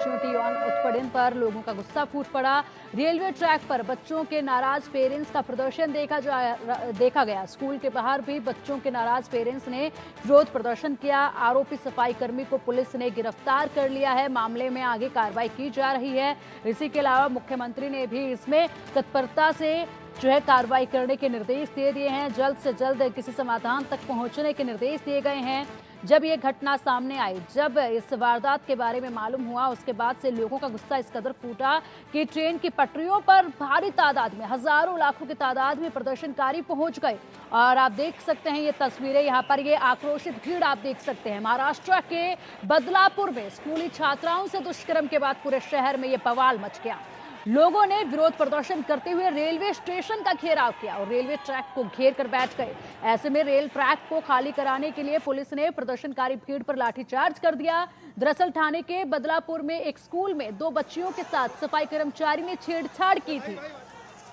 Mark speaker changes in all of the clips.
Speaker 1: छोटी यौन उत्पीड़न पर लोगों का गुस्सा फूट पड़ा। रेलवे ट्रैक पर बच्चों के नाराज पेरेंट्स का प्रदर्शन देखा गया। स्कूल के बाहर भी बच्चों के नाराज पेरेंट्स ने विरोध प्रदर्शन किया। आरोपी सफाई कर्मी को पुलिस ने गिरफ्तार कर लिया है। मामले में आगे कार्रवाई की जा रही है। इसी के अलावा मुख्यमंत्री ने भी इसमें तत्परता से कार्रवाई करने के निर्देश दे दिए हैं। जल्द से जल्द किसी समाधान तक पहुंचने के निर्देश दिए गए हैं। जब ये घटना सामने आई, जब इस वारदात के बारे में मालूम हुआ, उसके बाद से लोगों का गुस्सा इस कदर फूटा कि ट्रेन की पटरियों पर भारी तादाद में, हजारों लाखों की तादाद में प्रदर्शनकारी पहुंच गए। और आप देख सकते हैं ये तस्वीरें, यहाँ पर ये आक्रोशित भीड़ आप देख सकते हैं। महाराष्ट्र के बदलापुर में स्कूली छात्राओं से दुष्कर्म के बाद पूरे शहर में ये बवाल मच गया। लोगों ने विरोध प्रदर्शन करते हुए रेलवे स्टेशन का घेराव किया और रेलवे ट्रैक को घेर कर बैठ गए। ऐसे में रेल ट्रैक को खाली कराने के लिए पुलिस ने प्रदर्शनकारी भीड़ पर लाठीचार्ज कर दिया। दरअसल थाने के बदलापुर में एक स्कूल में 2 बच्चियों के साथ सफाई कर्मचारी ने छेड़छाड़ की थी।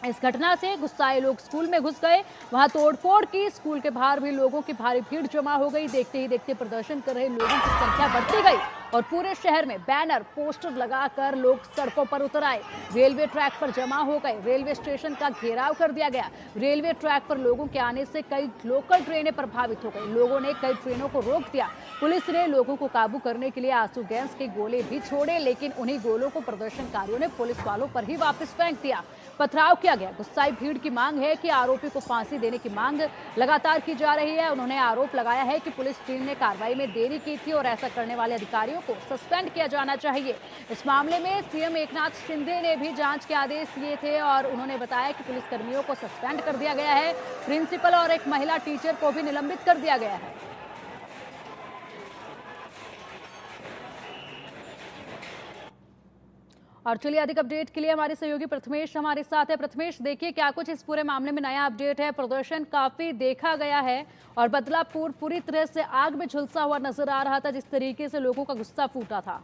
Speaker 1: इस घटना से गुस्साए लोग स्कूल में घुस गए, वहां तोड़फोड़ की। स्कूल के बाहर भी लोगों की भारी भीड़ जमा हो गई। देखते ही देखते प्रदर्शन कर रहे लोगों की संख्या बढ़ती गई और पूरे शहर में बैनर, पोस्टर लगाकर लोग सड़कों पर उतर आए। रेलवे ट्रैक पर जमा हो गए। रेलवे स्टेशन का घेराव कर दिया गया। रेलवे ट्रैक पर लोगों के आने से कई लोकल ट्रेनें प्रभावित हो गई। लोगों ने कई ट्रेनों को रोक दिया। पुलिस ने लोगों को काबू करने के लिए आंसू गैस के गोले भी छोड़े, लेकिन उन्हीं गोलों को प्रदर्शनकारियों ने पुलिस वालों पर ही वापस फेंक दिया। पथराव किया गया। गुस्साई भीड़ की मांग है कि आरोपी को फांसी देने की मांग लगातार की जा रही है। उन्होंने आरोप लगाया है कि पुलिस टीम ने कार्रवाई में देरी की थी और ऐसा करने वाले अधिकारियों को सस्पेंड किया जाना चाहिए। इस मामले में सीएम एकनाथ शिंदे ने भी जांच के आदेश दिए थे और उन्होंने बताया कि पुलिसकर्मियों को सस्पेंड कर दिया गया है। प्रिंसिपल और एक महिला टीचर को भी निलंबित कर दिया गया है। और चलिए अधिक अपडेट के लिए हमारे सहयोगी प्रथमेश हमारे साथ है। प्रथमेश, देखिए क्या कुछ इस पूरे मामले में नया अपडेट है। प्रदर्शन काफी देखा गया है और बदलापुर पूरी तरह से आग में झुलसा हुआ नजर आ रहा था, जिस तरीके से लोगों का गुस्सा फूटा था।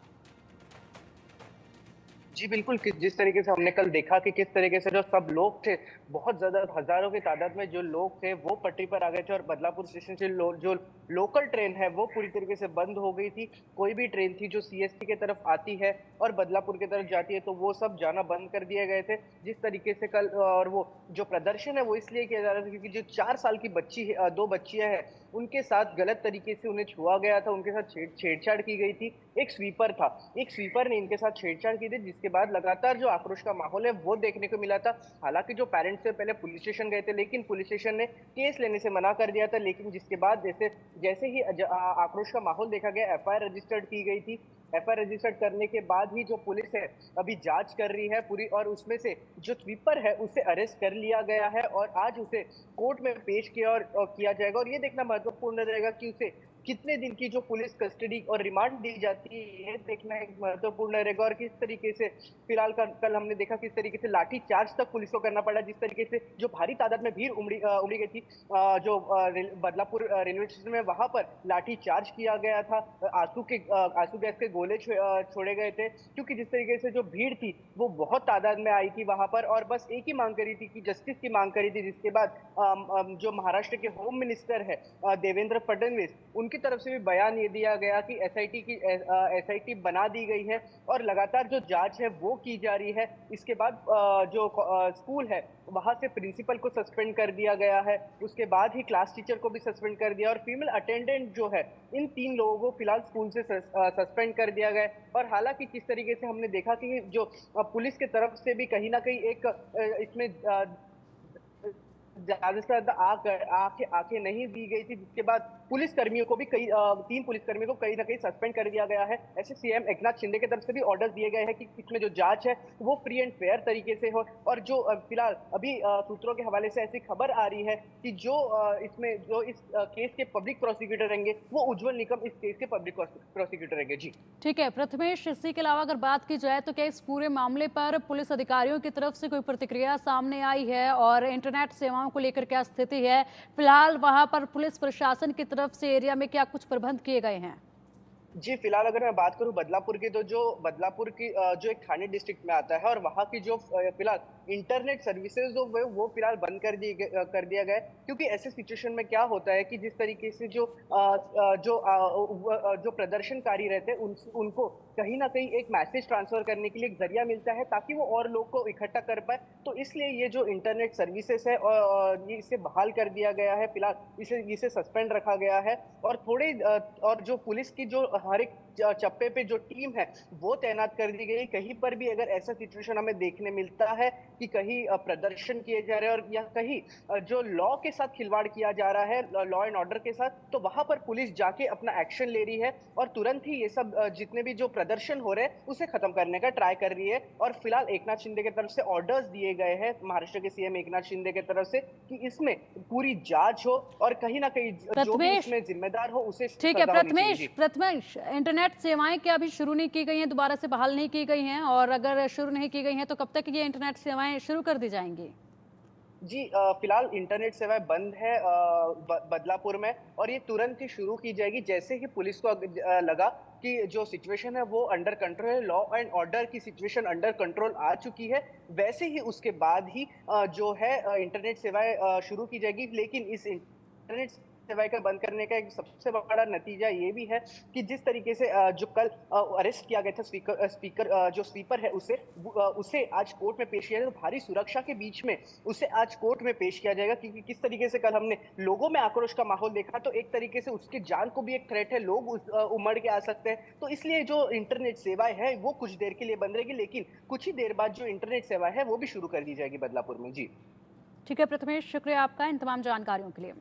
Speaker 2: जी, बिल्कुल, कि जिस तरीके से हमने कल देखा कि किस तरीके से जो सब लोग थे, बहुत ज़्यादा हज़ारों की तादाद में जो लोग थे, वो पटरी पर आ गए थे और बदलापुर स्टेशन से जो लोकल ट्रेन है, वो पूरी तरीके से बंद हो गई थी। कोई भी ट्रेन थी जो सीएसटी की तरफ आती है और बदलापुर की तरफ जाती है, तो वो सब जाना बंद कर दिए गए थे। जिस तरीके से कल और वो जो प्रदर्शन है, वो इसलिए किया जा रहा था क्योंकि जो 4 साल की बच्ची है 2 बच्चियाँ हैं, उनके साथ गलत तरीके से उन्हें छुआ गया था, उनके साथ छेड़छाड़ की गई थी। एक स्वीपर था, एक स्वीपर ने इनके साथ छेड़छाड़ की थी, जिसके बाद लगातार जो आक्रोश का माहौल है वो देखने को मिला था। हालाँकि जो पेरेंट्स थे पहले पुलिस स्टेशन गए थे, लेकिन पुलिस स्टेशन ने केस लेने से मना कर दिया था। लेकिन जिसके बाद जैसे जैसे ही आक्रोश का माहौल देखा गया, एफआईआर रजिस्टर्ड की गई थी। एफआईआर रजिस्टर्ड करने के बाद ही जो पुलिस है अभी जाँच कर रही है पूरी, और उसमें से जो स्वीपर है उसे अरेस्ट कर लिया गया है और आज उसे कोर्ट में पेश किया जाएगा। और ये देखना महत्वपूर्ण रहेगा कि उसे कितने दिन की जो पुलिस कस्टडी और रिमांड दी जाती है, ये देखना एक महत्वपूर्ण रहेगा। और किस तरीके से फिलहाल कल हमने देखा किस तरीके से लाठी चार्ज तक पुलिस को करना पड़ा, जिस तरीके से जो भारी तादाद में भीड़ उमड़ी गई थी बदलापुर रेलवे स्टेशन में, वहां पर लाठी चार्ज किया गया था। आंसू गैस के गोले छोड़े गए थे, क्योंकि जिस तरीके से जो भीड़ थी वो बहुत तादाद में आई थी वहां पर और बस एक ही मांग करी थी कि जस्टिस की मांग करी थी। जिसके बाद जो महाराष्ट्र के होम मिनिस्टर है देवेंद्र फडणवीस, उनकी तरफ से भी बयान ये दिया गया कि एसआईटी बना दी गई है और लगातार जो जांच है वो की जा रही है। इसके बाद जो स्कूल है वहां से प्रिंसिपल को सस्पेंड कर दिया गया है, उसके बाद ही क्लास टीचर को भी सस्पेंड कर दिया और फीमेल अटेंडेंट जो है, इन 3 लोगों को फिलहाल स्कूल से सस्पेंड कर दिया गया है। और हालांकि किस तरीके से हमने देखा कि जो पुलिस की तरफ से भी कहीं ना कहीं एक इसमें ज्यादा से ज्यादा आंखें नहीं दी गई थी, जिसके बाद पुलिस कर्मियों को भी 3 पुलिस कर्मियों को कहीं ना कहीं सस्पेंड कर दिया गया है। ऐसे सीएम एकनाथ शिंदे की तरफ से भी ऑर्डर दिए गए हैं कि इसमें जो जांच है वो फ्री एंड फेयर तरीके से हो। और जो फिलहाल अभी सूत्रों के हवाले से ऐसी खबर आ रही है कि जो इसमें जो इस केस के पब्लिक प्रोसिक्यूटर रहेंगे वो उज्जवल निकम इस केस के पब्लिक प्रोसिक्यूटर रहेंगे। जी
Speaker 1: ठीक है प्रथमेश, इसी के अलावा अगर बात की जाए तो क्या इस पूरे मामले पर पुलिस अधिकारियों की तरफ से कोई प्रतिक्रिया सामने आई है और इंटरनेट सेवाओं को लेकर क्या स्थिति है? फिलहाल वहां पर पुलिस प्रशासन की तरफ से एरिया में क्या कुछ प्रबंध किए गए हैं?
Speaker 2: जी, फिलहाल अगर मैं बात करूँ बदलापुर की, तो जो बदलापुर की जो एक थाने डिस्ट्रिक्ट में आता है और वहाँ की जो फिलहाल इंटरनेट सर्विसेज जो वो फिलहाल बंद कर दिया गया है। क्योंकि ऐसे सिचुएशन में क्या होता है कि जिस तरीके से जो जो प्रदर्शनकारी रहते हैं उनको कहीं न कहीं एक मैसेज ट्रांसफ़र करने के लिए एक ज़रिया मिलता है ताकि वो और लोग को इकट्ठा कर पाए। तो इसलिए ये जो इंटरनेट सर्विसेज़ है ये इसे बहाल कर दिया गया है, फिलहाल इसे सस्पेंड रखा गया है और और जो पुलिस की जो हर एक चप्पे पे जो टीम है, वो तैनात कर दी गई। कहीं पर भी अगर ऐसा सिचुएशन हमें देखने मिलता है कि कहीं प्रदर्शन किए जा रहे हैं और या कहीं जो लॉ के साथ खिलवाड़ किया जा रहा है, लॉ एंड ऑर्डर के साथ, तो वहाँ पर पुलिस जाके अपना एक्शन ले रही है और तुरंत ही ये सब जितने भी जो प्रदर्शन हो रहे हैं, उसे खत्म करने का ट्राई कर रही है। और फिलहाल एकनाथ शिंदे की तरफ से ऑर्डर्स दिए गए हैं, महाराष्ट्र के सीएम एकनाथ शिंदे की तरफ से कि इसमें पूरी जाँच हो और कहीं न कहीं जो भी
Speaker 1: प्रथमेश,
Speaker 2: इसमें ज़िम्मेदार हो, उसे
Speaker 1: ठीक है
Speaker 2: सज़ा होनी चाहिए।
Speaker 1: प्रथमेश,
Speaker 2: जी।
Speaker 1: प्रथमेश, इंटरनेट सेवाएं क्या अभी शुरू नहीं की गई हैं, दोबारा से बहाल नहीं की गई हैं? और अगर शुरू नहीं की गई हैं तो कब तक ये इंटरनेट सेवाएं शुरू कर दी जाएंगी?
Speaker 2: जी फिलहाल इंटरनेट सेवाएँ बंद है बदलापुर में और ये तुरंत ही शुरू की जाएगी जैसे ही पुलिस को लगा कि जो सिचुएशन है वो अंडर कंट्रोल है, लॉ एंड ऑर्डर की सिचुएशन अंडर कंट्रोल आ चुकी है, वैसे ही उसके बाद ही जो है इंटरनेट सेवाएँ शुरू की जाएगी। लेकिन इस इंटरनेट सेवाएँ का बंद करने का एक सबसे बड़ा नतीजा ये भी है कि जिस तरीके से जो कल अरेस्ट किया गया था जो स्वीपर है उसे आज कोर्ट में पेश किया जाएगा। तो भारी सुरक्षा के बीच में उसे आज कोर्ट में पेश किया जाएगा क्योंकि किस तरीके से कल हमने लोगों में आक्रोश का माहौल देखा, तो एक तरीके से उसकी जान को भी एक थ्रेट है, लोग उमड़ के आ सकते हैं। तो इसलिए जो इंटरनेट सेवाएँ है वो कुछ देर के लिए बंद रहेगी, लेकिन कुछ ही देर बाद जो इंटरनेट सेवा है वो भी शुरू कर दी जाएगी बदलापुर में। जी।
Speaker 1: ठीक है प्रथमेश, शुक्रिया आपका इन तमाम जानकारियों के लिए।